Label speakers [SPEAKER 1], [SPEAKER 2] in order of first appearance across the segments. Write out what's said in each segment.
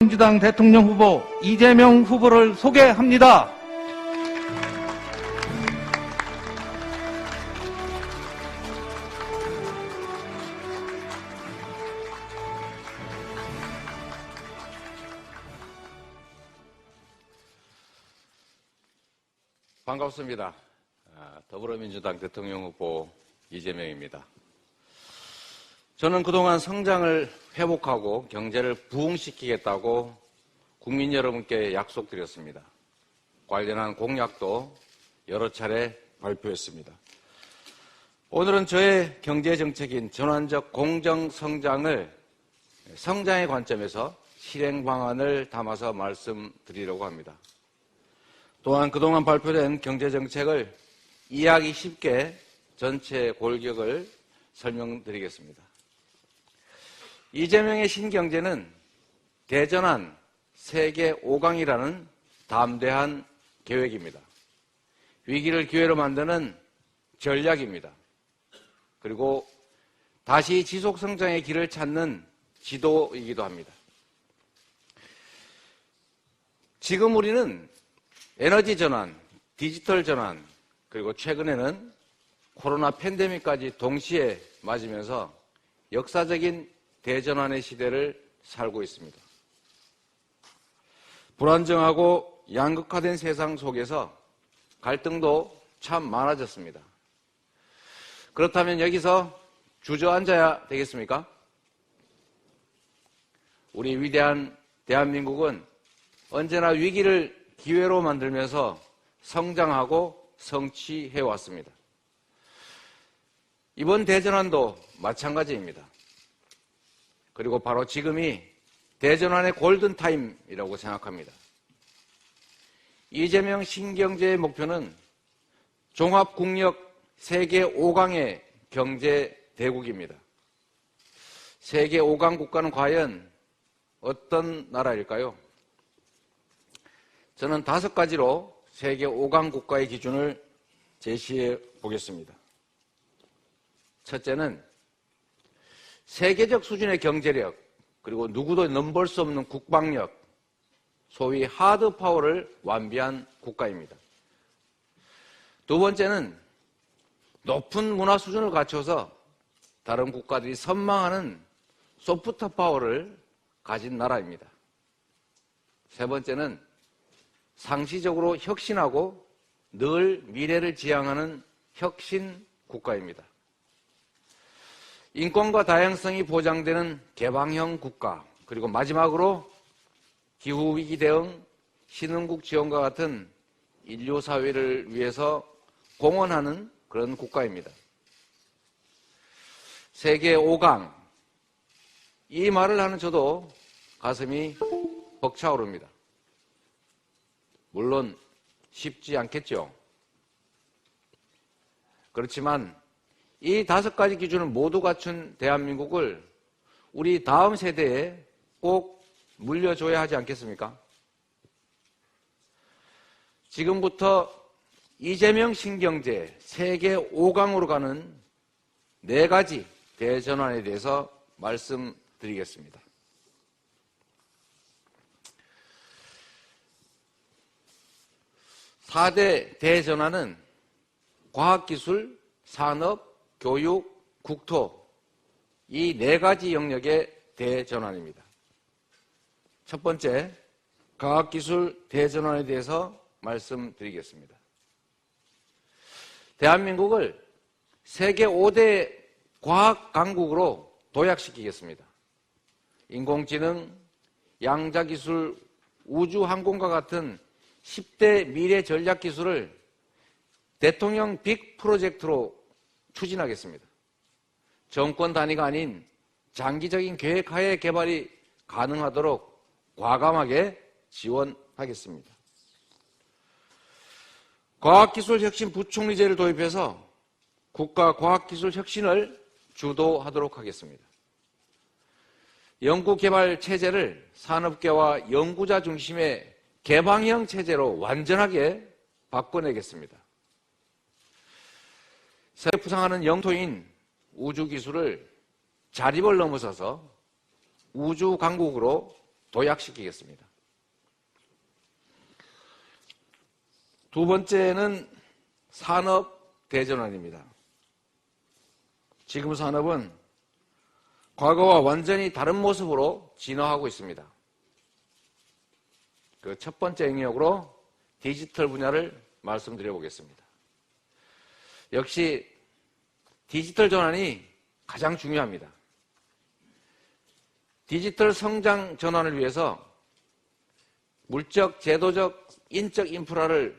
[SPEAKER 1] 민주당 대통령 후보 이재명 후보를 소개합니다.
[SPEAKER 2] 반갑습니다. 더불어민주당 대통령 후보 이재명입니다. 저는 그동안 성장을 회복하고 경제를 부흥시키겠다고 국민 여러분께 약속드렸습니다. 관련한 공약도 여러 차례 발표했습니다. 오늘은 저의 경제정책인 전환적 공정성장을 성장의 관점에서 실행 방안을 담아서 말씀드리려고 합니다. 또한 그동안 발표된 경제정책을 이해하기 쉽게 전체 골격을 설명드리겠습니다. 이재명의 신경제는 대전환 세계 5강이라는 담대한 계획입니다. 위기를 기회로 만드는 전략입니다. 그리고 다시 지속성장의 길을 찾는 지도이기도 합니다. 지금 우리는 에너지 전환, 디지털 전환, 그리고 최근에는 코로나 팬데믹까지 동시에 맞으면서 역사적인 대전환의 시대를 살고 있습니다. 불안정하고 양극화된 세상 속에서 갈등도 참 많아졌습니다. 그렇다면 여기서 주저앉아야 되겠습니까? 우리 위대한 대한민국은 언제나 위기를 기회로 만들면서 성장하고 성취해왔습니다. 이번 대전환도 마찬가지입니다. 그리고 바로 지금이 대전환의 골든타임이라고 생각합니다. 이재명 신경제의 목표는 종합국력 세계 5강의 경제 대국입니다. 세계 5강 국가는 과연 어떤 나라일까요? 저는 5가지로 세계 5강 국가의 기준을 제시해 보겠습니다. 첫째는 세계적 수준의 경제력, 그리고 누구도 넘볼 수 없는 국방력, 소위 하드 파워를 완비한 국가입니다. 두 번째는 높은 문화 수준을 갖춰서 다른 국가들이 선망하는 소프트 파워를 가진 나라입니다. 세 번째는 상시적으로 혁신하고 늘 미래를 지향하는 혁신 국가입니다. 인권과 다양성이 보장되는 개방형 국가, 그리고 마지막으로 기후위기 대응, 신흥국 지원과 같은 인류 사회를 위해서 공헌하는 그런 국가입니다. 세계 5강, 이 말을 하는 저도 가슴이 벅차오릅니다. 물론 쉽지 않겠죠. 그렇지만 이 5가지 기준을 모두 갖춘 대한민국을 우리 다음 세대에 꼭 물려줘야 하지 않겠습니까? 지금부터 이재명 신경제 세계 5강으로 가는 4가지 대전환에 대해서 말씀드리겠습니다. 4대 대전환은 과학기술, 산업, 교육, 국토, 이 4가지 영역의 대전환입니다. 첫 번째, 과학기술 대전환에 대해서 말씀드리겠습니다. 대한민국을 세계 5대 과학 강국으로 도약시키겠습니다. 인공지능, 양자기술, 우주항공과 같은 10대 미래 전략 기술을 대통령 빅 프로젝트로 추진하겠습니다. 정권 단위가 아닌 장기적인 계획하에 개발이 가능하도록 과감하게 지원하겠습니다. 과학기술혁신 부총리제를 도입해서 국가 과학기술 혁신을 주도하도록 하겠습니다. 연구개발 체제를 산업계와 연구자 중심의 개방형 체제로 완전하게 바꿔내겠습니다. 세계 부상하는 영토인 우주기술을 자립을 넘어서서 우주 강국으로 도약시키겠습니다. 두 번째는 산업 대전환입니다. 지금 산업은 과거와 완전히 다른 모습으로 진화하고 있습니다. 그 첫 번째 영역으로 디지털 분야를 말씀드려 보겠습니다. 역시 디지털 전환이 가장 중요합니다. 디지털 성장 전환을 위해서 물적, 제도적, 인적 인프라를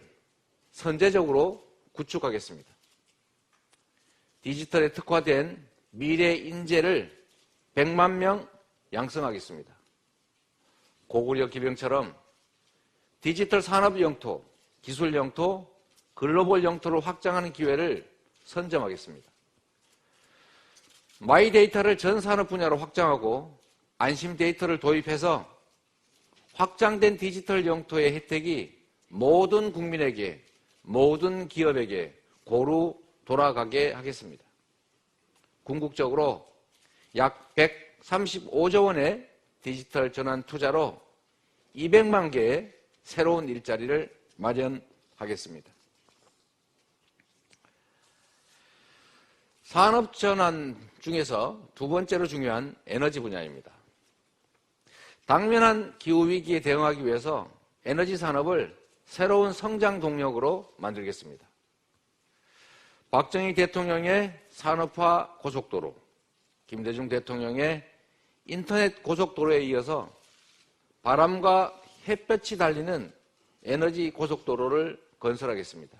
[SPEAKER 2] 선제적으로 구축하겠습니다. 디지털에 특화된 미래 인재를 100만 명 양성하겠습니다. 고구려 기병처럼 디지털 산업 영토, 기술 영토, 글로벌 영토를 확장하는 기회를 선점하겠습니다. 마이 데이터를 전 산업 분야로 확장하고 안심 데이터를 도입해서 확장된 디지털 영토의 혜택이 모든 국민에게, 모든 기업에게 고루 돌아가게 하겠습니다. 궁극적으로 약 135조 원의 디지털 전환 투자로 200만 개의 새로운 일자리를 마련하겠습니다. 산업 전환 중에서 두 번째로 중요한 에너지 분야입니다. 당면한 기후위기에 대응하기 위해서 에너지 산업을 새로운 성장 동력으로 만들겠습니다. 박정희 대통령의 산업화 고속도로, 김대중 대통령의 인터넷 고속도로에 이어서 바람과 햇볕이 달리는 에너지 고속도로를 건설하겠습니다.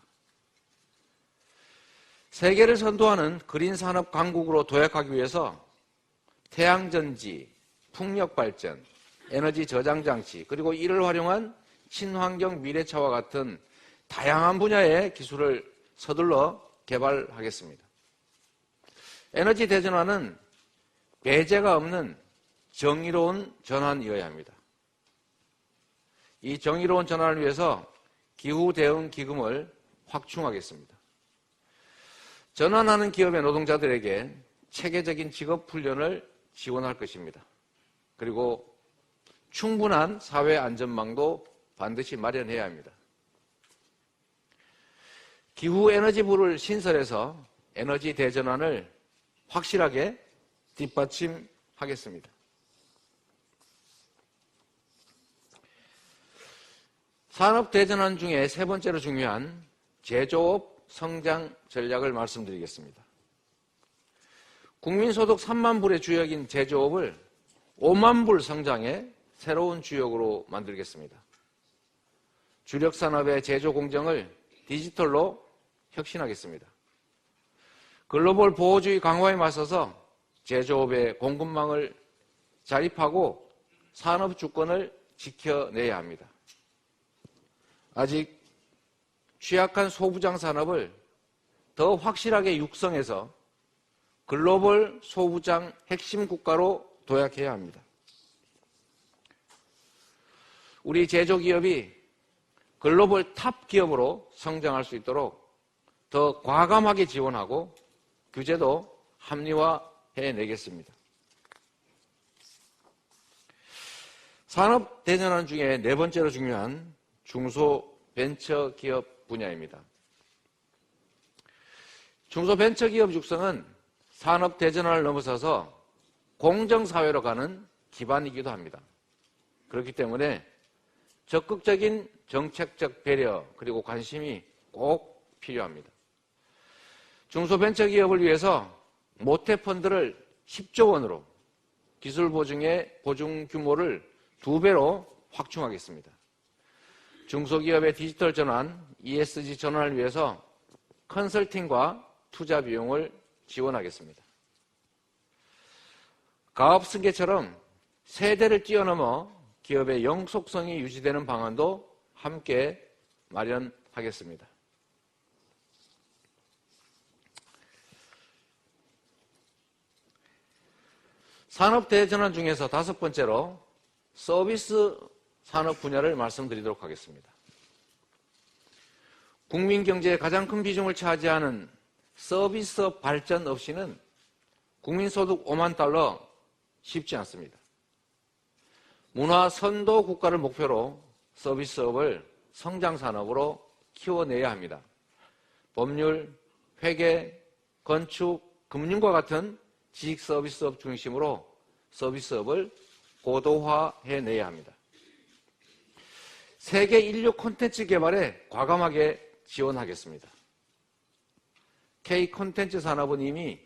[SPEAKER 2] 세계를 선도하는 그린 산업 강국으로 도약하기 위해서 태양전지, 풍력발전, 에너지 저장 장치, 그리고 이를 활용한 친환경 미래차와 같은 다양한 분야의 기술을 서둘러 개발하겠습니다. 에너지 대전환은 배제가 없는 정의로운 전환이어야 합니다. 이 정의로운 전환을 위해서 기후대응기금을 확충하겠습니다. 전환하는 기업의 노동자들에게 체계적인 직업훈련을 지원할 것입니다. 그리고 충분한 사회안전망도 반드시 마련해야 합니다. 기후에너지부를 신설해서 에너지 대전환을 확실하게 뒷받침하겠습니다. 산업 대전환 중에 세 번째로 중요한 제조업 성장 전략을 말씀드리겠습니다. 국민소득 3만 불의 주역인 제조업을 5만 불 성장의 새로운 주역으로 만들겠습니다. 주력 산업의 제조 공정을 디지털로 혁신하겠습니다. 글로벌 보호주의 강화에 맞서서 제조업의 공급망을 자립하고 산업 주권을 지켜내야 합니다. 아직 취약한 소부장 산업을 더 확실하게 육성해서 글로벌 소부장 핵심 국가로 도약해야 합니다. 우리 제조기업이 글로벌 탑 기업으로 성장할 수 있도록 더 과감하게 지원하고 규제도 합리화해내겠습니다. 산업 대전환 중에 네 번째로 중요한 중소벤처기업 분야입니다. 중소벤처기업 육성은 산업 대전환을 넘어서서 공정사회로 가는 기반이기도 합니다. 그렇기 때문에 적극적인 정책적 배려 그리고 관심이 꼭 필요합니다. 중소벤처기업을 위해서 모태펀드를 10조 원으로 기술 보증의 보증 규모를 2배로 확충하겠습니다. 중소기업의 디지털 전환, ESG 전환을 위해서 컨설팅과 투자 비용을 지원하겠습니다. 가업 승계처럼 세대를 뛰어넘어 기업의 영속성이 유지되는 방안도 함께 마련하겠습니다. 산업 대전환 중에서 다섯 번째로 서비스 산업 분야를 말씀드리도록 하겠습니다. 국민 경제의 가장 큰 비중을 차지하는 서비스업 발전 없이는 국민소득 5만 달러 쉽지 않습니다. 문화 선도 국가를 목표로 서비스업을 성장산업으로 키워내야 합니다. 법률, 회계, 건축, 금융과 같은 지식 서비스업 중심으로 서비스업을 고도화해내야 합니다. 세계 인류 콘텐츠 개발에 과감하게 지원하겠습니다. K 콘텐츠 산업은 이미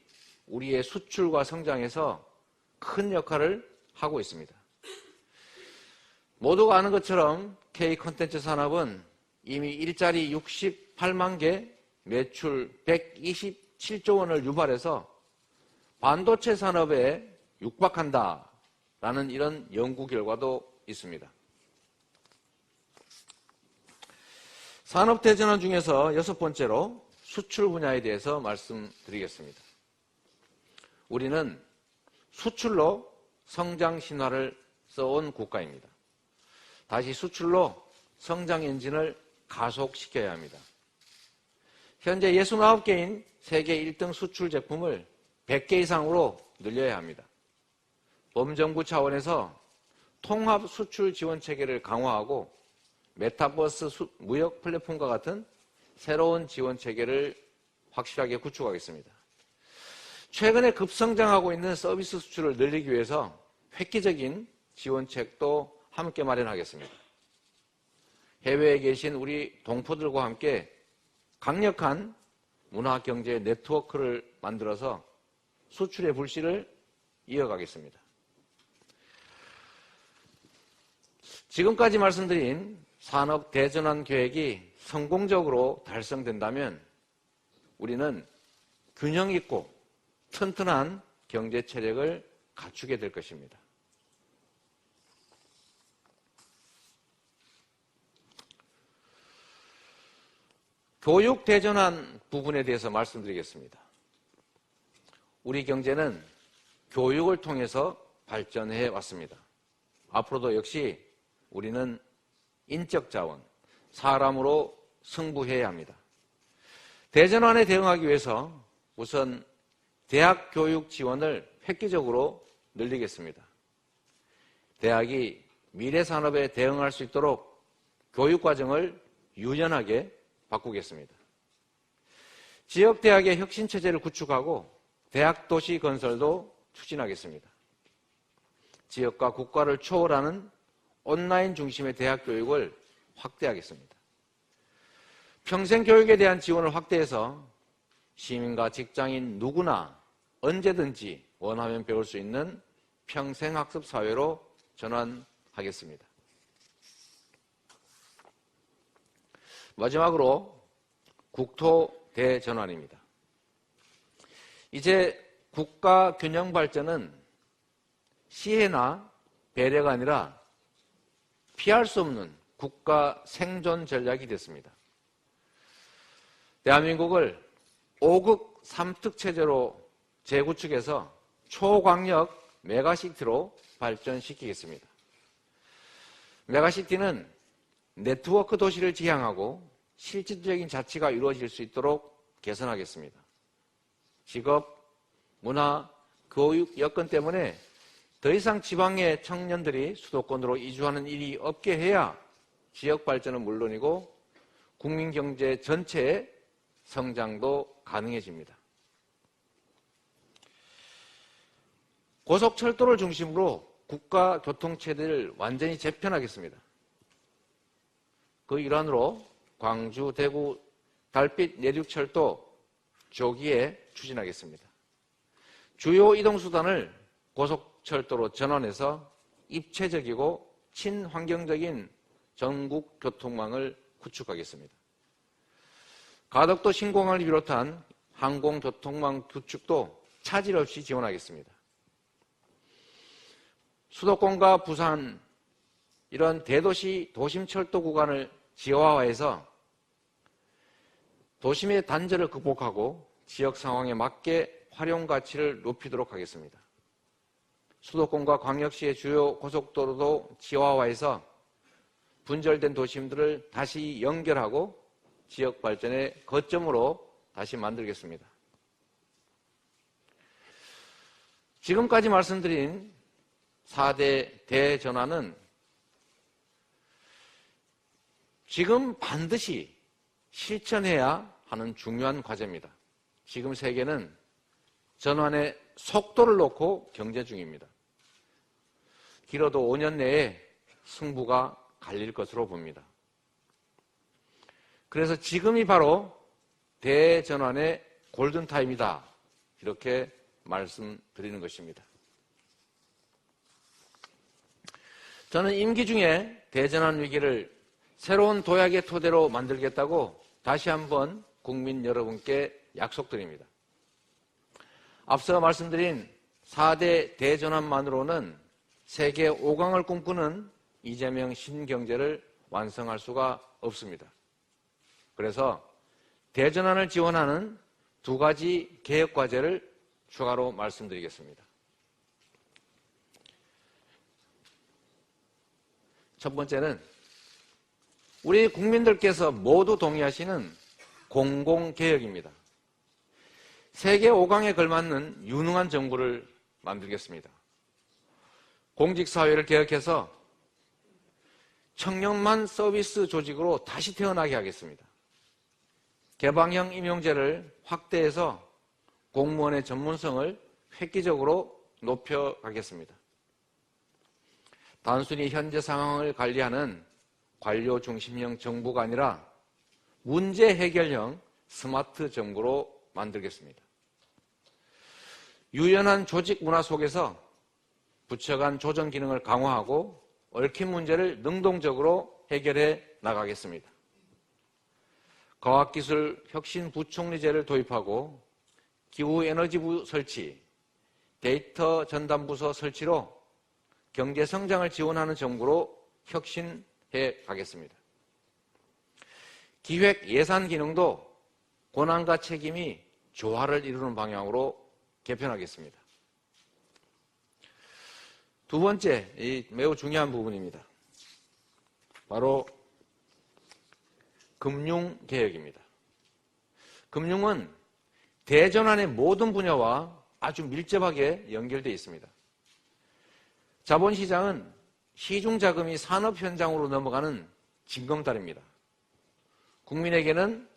[SPEAKER 2] 우리의 수출과 성장에서 큰 역할을 하고 있습니다. 모두가 아는 것처럼 K 콘텐츠 산업은 이미 일자리 68만 개, 매출 127조 원을 유발해서 반도체 산업에 육박한다라는 이런 연구 결과도 있습니다. 산업대전환 중에서 6번째로 수출 분야에 대해서 말씀드리겠습니다. 우리는 수출로 성장 신화를 써온 국가입니다. 다시 수출로 성장 엔진을 가속시켜야 합니다. 현재 69개인 세계 1등 수출 제품을 100개 이상으로 늘려야 합니다. 범정부 차원에서 통합 수출 지원 체계를 강화하고 메타버스 무역 플랫폼과 같은 새로운 지원 체계를 확실하게 구축하겠습니다. 최근에 급성장하고 있는 서비스 수출을 늘리기 위해서 획기적인 지원책도 함께 마련하겠습니다. 해외에 계신 우리 동포들과 함께 강력한 문화경제 네트워크를 만들어서 수출의 불씨를 이어가겠습니다. 지금까지 말씀드린 산업 대전환 계획이 성공적으로 달성된다면 우리는 균형 있고 튼튼한 경제 체력을 갖추게 될 것입니다. 교육 대전환 부분에 대해서 말씀드리겠습니다. 우리 경제는 교육을 통해서 발전해 왔습니다. 앞으로도 역시 우리는 인적 자원, 사람으로 승부해야 합니다. 대전환에 대응하기 위해서 우선 대학 교육 지원을 획기적으로 늘리겠습니다. 대학이 미래 산업에 대응할 수 있도록 교육 과정을 유연하게 바꾸겠습니다. 지역 대학의 혁신 체제를 구축하고 대학 도시 건설도 추진하겠습니다. 지역과 국가를 초월하는 온라인 중심의 대학 교육을 확대하겠습니다. 평생 교육에 대한 지원을 확대해서 시민과 직장인 누구나 언제든지 원하면 배울 수 있는 평생학습 사회로 전환하겠습니다. 마지막으로 국토 대전환입니다. 이제 국가 균형 발전은 시혜나 배려가 아니라 피할 수 없는 국가 생존 전략이 됐습니다. 대한민국을 5극 3특 체제로 재구축해서 초광역 메가시티로 발전시키겠습니다. 메가시티는 네트워크 도시를 지향하고 실질적인 자치가 이루어질 수 있도록 개선하겠습니다. 직업, 문화, 교육 여건 때문에 더 이상 지방의 청년들이 수도권으로 이주하는 일이 없게 해야 지역 발전은 물론이고 국민 경제 전체의 성장도 가능해집니다. 고속철도를 중심으로 국가 교통체제를 완전히 재편하겠습니다. 그 일환으로 광주, 대구, 달빛 내륙철도 조기에 추진하겠습니다. 주요 이동수단을 고속철도로 전환해서 입체적이고 친환경적인 전국 교통망을 구축하겠습니다. 가덕도 신공항을 비롯한 항공교통망 구축도 차질 없이 지원하겠습니다. 수도권과 부산 이런 대도시 도심철도 구간을 지하화해서 도심의 단절을 극복하고 지역 상황에 맞게 활용 가치를 높이도록 하겠습니다. 수도권과 광역시의 주요 고속도로도 지하화해서 분절된 도심들을 다시 연결하고 지역 발전의 거점으로 다시 만들겠습니다. 지금까지 말씀드린 4대 대전환은 지금 반드시 실천해야 하는 중요한 과제입니다. 지금 세계는 전환의 속도를 놓고 경제 중입니다. 길어도 5년 내에 승부가 갈릴 것으로 봅니다. 그래서 지금이 바로 대전환의 골든타임이다. 이렇게 말씀드리는 것입니다. 저는 임기 중에 대전환 위기를 새로운 도약의 토대로 만들겠다고 다시 한번 국민 여러분께 약속드립니다. 앞서 말씀드린 4대 대전환만으로는 세계 5강을 꿈꾸는 이재명 신경제를 완성할 수가 없습니다. 그래서 대전환을 지원하는 2가지 개혁과제를 추가로 말씀드리겠습니다. 첫 번째는 우리 국민들께서 모두 동의하시는 공공개혁입니다. 세계 5강에 걸맞는 유능한 정부를 만들겠습니다. 공직사회를 개혁해서 청년만 서비스 조직으로 다시 태어나게 하겠습니다. 개방형 임용제를 확대해서 공무원의 전문성을 획기적으로 높여가겠습니다. 단순히 현재 상황을 관리하는 관료 중심형 정부가 아니라 문제 해결형 스마트 정부로 만들겠습니다. 유연한 조직 문화 속에서 부처 간 조정 기능을 강화하고 얽힌 문제를 능동적으로 해결해 나가겠습니다. 과학기술 혁신 부총리제를 도입하고 기후에너지부 설치, 데이터 전담부서 설치로 경제 성장을 지원하는 정부로 혁신해 가겠습니다. 기획 예산 기능도 권한과 책임이 조화를 이루는 방향으로 개편하겠습니다. 두 번째, 이 매우 중요한 부분입니다. 바로 금융개혁입니다. 금융은 대전환의 모든 분야와 아주 밀접하게 연결되어 있습니다. 자본시장은 시중자금이 산업 현장으로 넘어가는 징검다리입니다. 국민에게는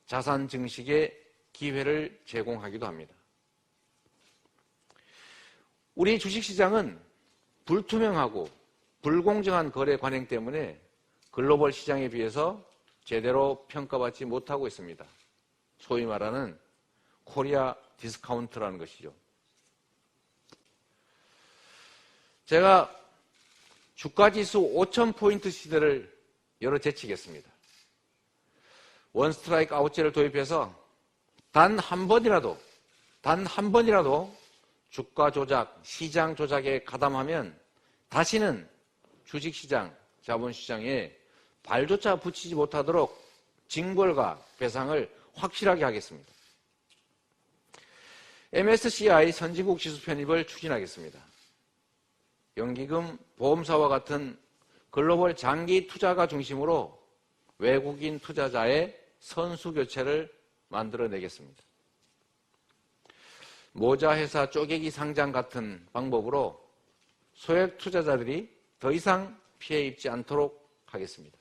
[SPEAKER 2] 자산 증식의 기회를 제공하기도 합니다. 우리 주식시장은 불투명하고 불공정한 거래 관행 때문에 글로벌 시장에 비해서 제대로 평가받지 못하고 있습니다. 소위 말하는 코리아 디스카운트라는 것이죠. 제가 주가지수 5,000포인트 시대를 열어 제치겠습니다. 원 스트라이크 아웃제를 도입해서 단 한 번이라도 주가 조작, 시장 조작에 가담하면 다시는 주식시장, 자본시장에 발조차 붙이지 못하도록 징벌과 배상을 확실하게 하겠습니다. MSCI 선진국 지수 편입을 추진하겠습니다. 연기금, 보험사와 같은 글로벌 장기 투자가 중심으로 외국인 투자자의 선수 교체를 만들어내겠습니다. 모자 회사 쪼개기 상장 같은 방법으로 소액 투자자들이 더 이상 피해 입지 않도록 하겠습니다.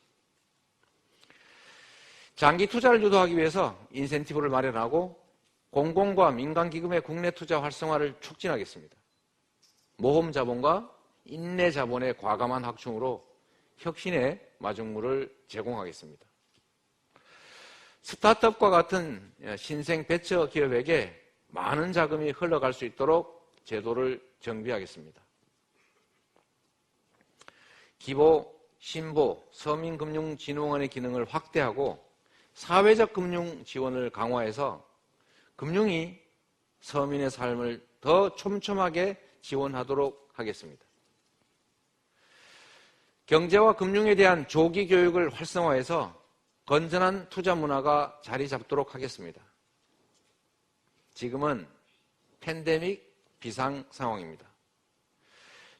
[SPEAKER 2] 장기 투자를 유도하기 위해서 인센티브를 마련하고 공공과 민간기금의 국내 투자 활성화를 촉진하겠습니다. 모험 자본과 인내 자본의 과감한 확충으로 혁신의 마중물을 제공하겠습니다. 스타트업과 같은 신생 벤처 기업에게 많은 자금이 흘러갈 수 있도록 제도를 정비하겠습니다. 기보, 신보, 서민금융진흥원의 기능을 확대하고 사회적 금융 지원을 강화해서 금융이 서민의 삶을 더 촘촘하게 지원하도록 하겠습니다. 경제와 금융에 대한 조기 교육을 활성화해서 건전한 투자 문화가 자리 잡도록 하겠습니다. 지금은 팬데믹 비상 상황입니다.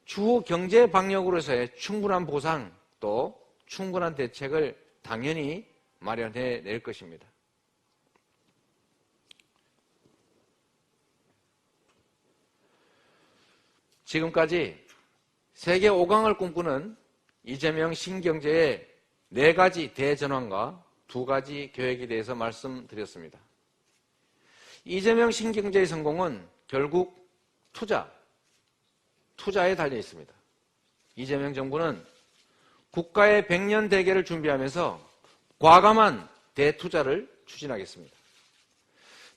[SPEAKER 2] 추후 경제 방역으로서의 충분한 보상 또 충분한 대책을 당연히 마련해 낼 것입니다. 지금까지 세계 5강을 꿈꾸는 이재명 신경제의 4가지 대전환과 2가지 계획에 대해서 말씀드렸습니다. 이재명 신경제의 성공은 결국 투자에 달려 있습니다. 이재명 정부는 국가의 100년 대계를 준비하면서 과감한 대투자를 추진하겠습니다.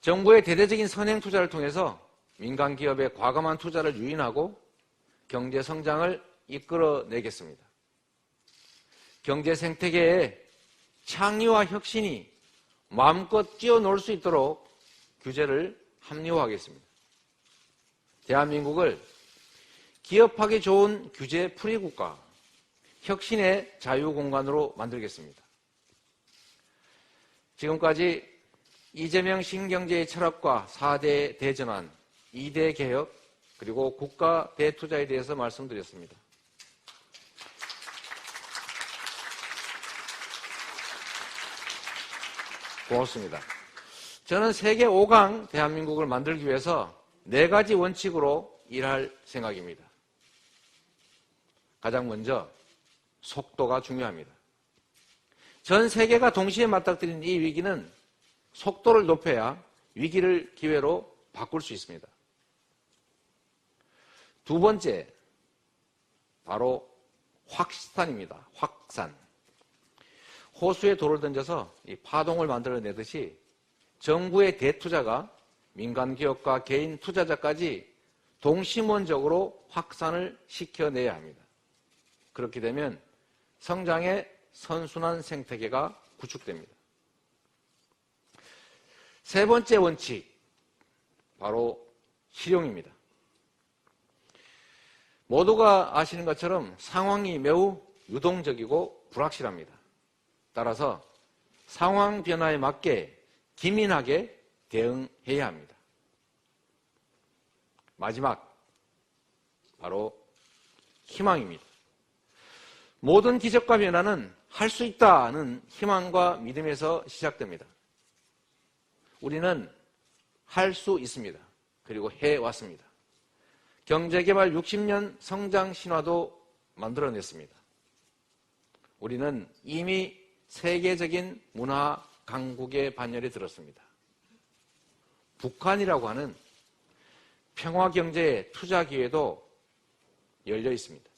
[SPEAKER 2] 정부의 대대적인 선행 투자를 통해서 민간 기업의 과감한 투자를 유인하고 경제 성장을 이끌어내겠습니다. 경제 생태계에 창의와 혁신이 마음껏 뛰어놀 수 있도록 규제를 합리화하겠습니다. 대한민국을 기업하기 좋은 규제 프리 국가, 혁신의 자유공간으로 만들겠습니다. 지금까지 이재명 신경제의 철학과 4대 대전환, 2대 개혁, 그리고 국가 대투자에 대해서 말씀드렸습니다. 고맙습니다. 저는 세계 5강 대한민국을 만들기 위해서 4가지 원칙으로 일할 생각입니다. 가장 먼저 속도가 중요합니다. 전 세계가 동시에 맞닥뜨린 이 위기는 속도를 높여야 위기를 기회로 바꿀 수 있습니다. 2번째, 바로 확산입니다. 확산. 호수에 돌을 던져서 이 파동을 만들어내듯이 정부의 대투자가 민간 기업과 개인 투자자까지 동심원적으로 확산을 시켜내야 합니다. 그렇게 되면 성장의 선순환 생태계가 구축됩니다. 3번째 원칙, 바로 실용입니다. 모두가 아시는 것처럼 상황이 매우 유동적이고 불확실합니다. 따라서 상황 변화에 맞게 기민하게 대응해야 합니다. 마지막, 바로 희망입니다. 모든 기적과 변화는 할 수 있다는 희망과 믿음에서 시작됩니다. 우리는 할 수 있습니다. 그리고 해왔습니다. 경제개발 60년 성장 신화도 만들어냈습니다. 우리는 이미 세계적인 문화 강국의 반열에 들었습니다. 북한이라고 하는 평화 경제의 투자 기회도 열려 있습니다.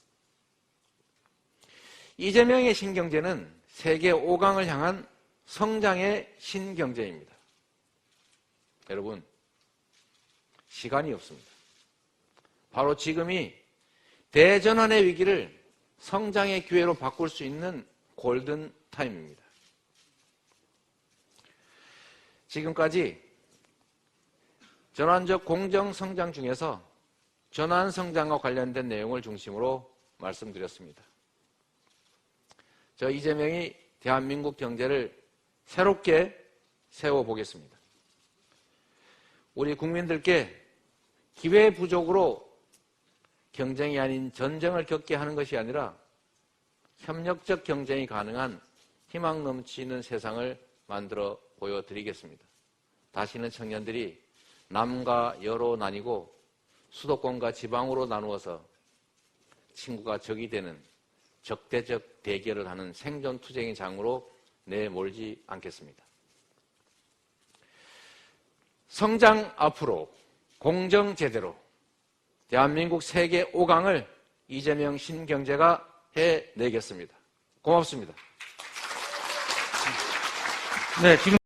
[SPEAKER 2] 이재명의 신경제는 세계 5강을 향한 성장의 신경제입니다. 여러분, 시간이 없습니다. 바로 지금이 대전환의 위기를 성장의 기회로 바꿀 수 있는 골든 타임입니다. 지금까지 전환적 공정 성장 중에서 전환 성장과 관련된 내용을 중심으로 말씀드렸습니다. 저 이재명이 대한민국 경제를 새롭게 세워보겠습니다. 우리 국민들께 기회 부족으로 경쟁이 아닌 전쟁을 겪게 하는 것이 아니라 협력적 경쟁이 가능한 희망 넘치는 세상을 만들어 보여드리겠습니다. 다시는 청년들이 남과 여로 나뉘고 수도권과 지방으로 나누어서 친구가 적이 되는 적대적 대결을 하는 생존투쟁의 장으로 내몰지 않겠습니다. 성장 앞으로, 공정 제대로, 대한민국 세계 5강을 이재명 신경제가 해내겠습니다. 고맙습니다.
[SPEAKER 1] 네, 지금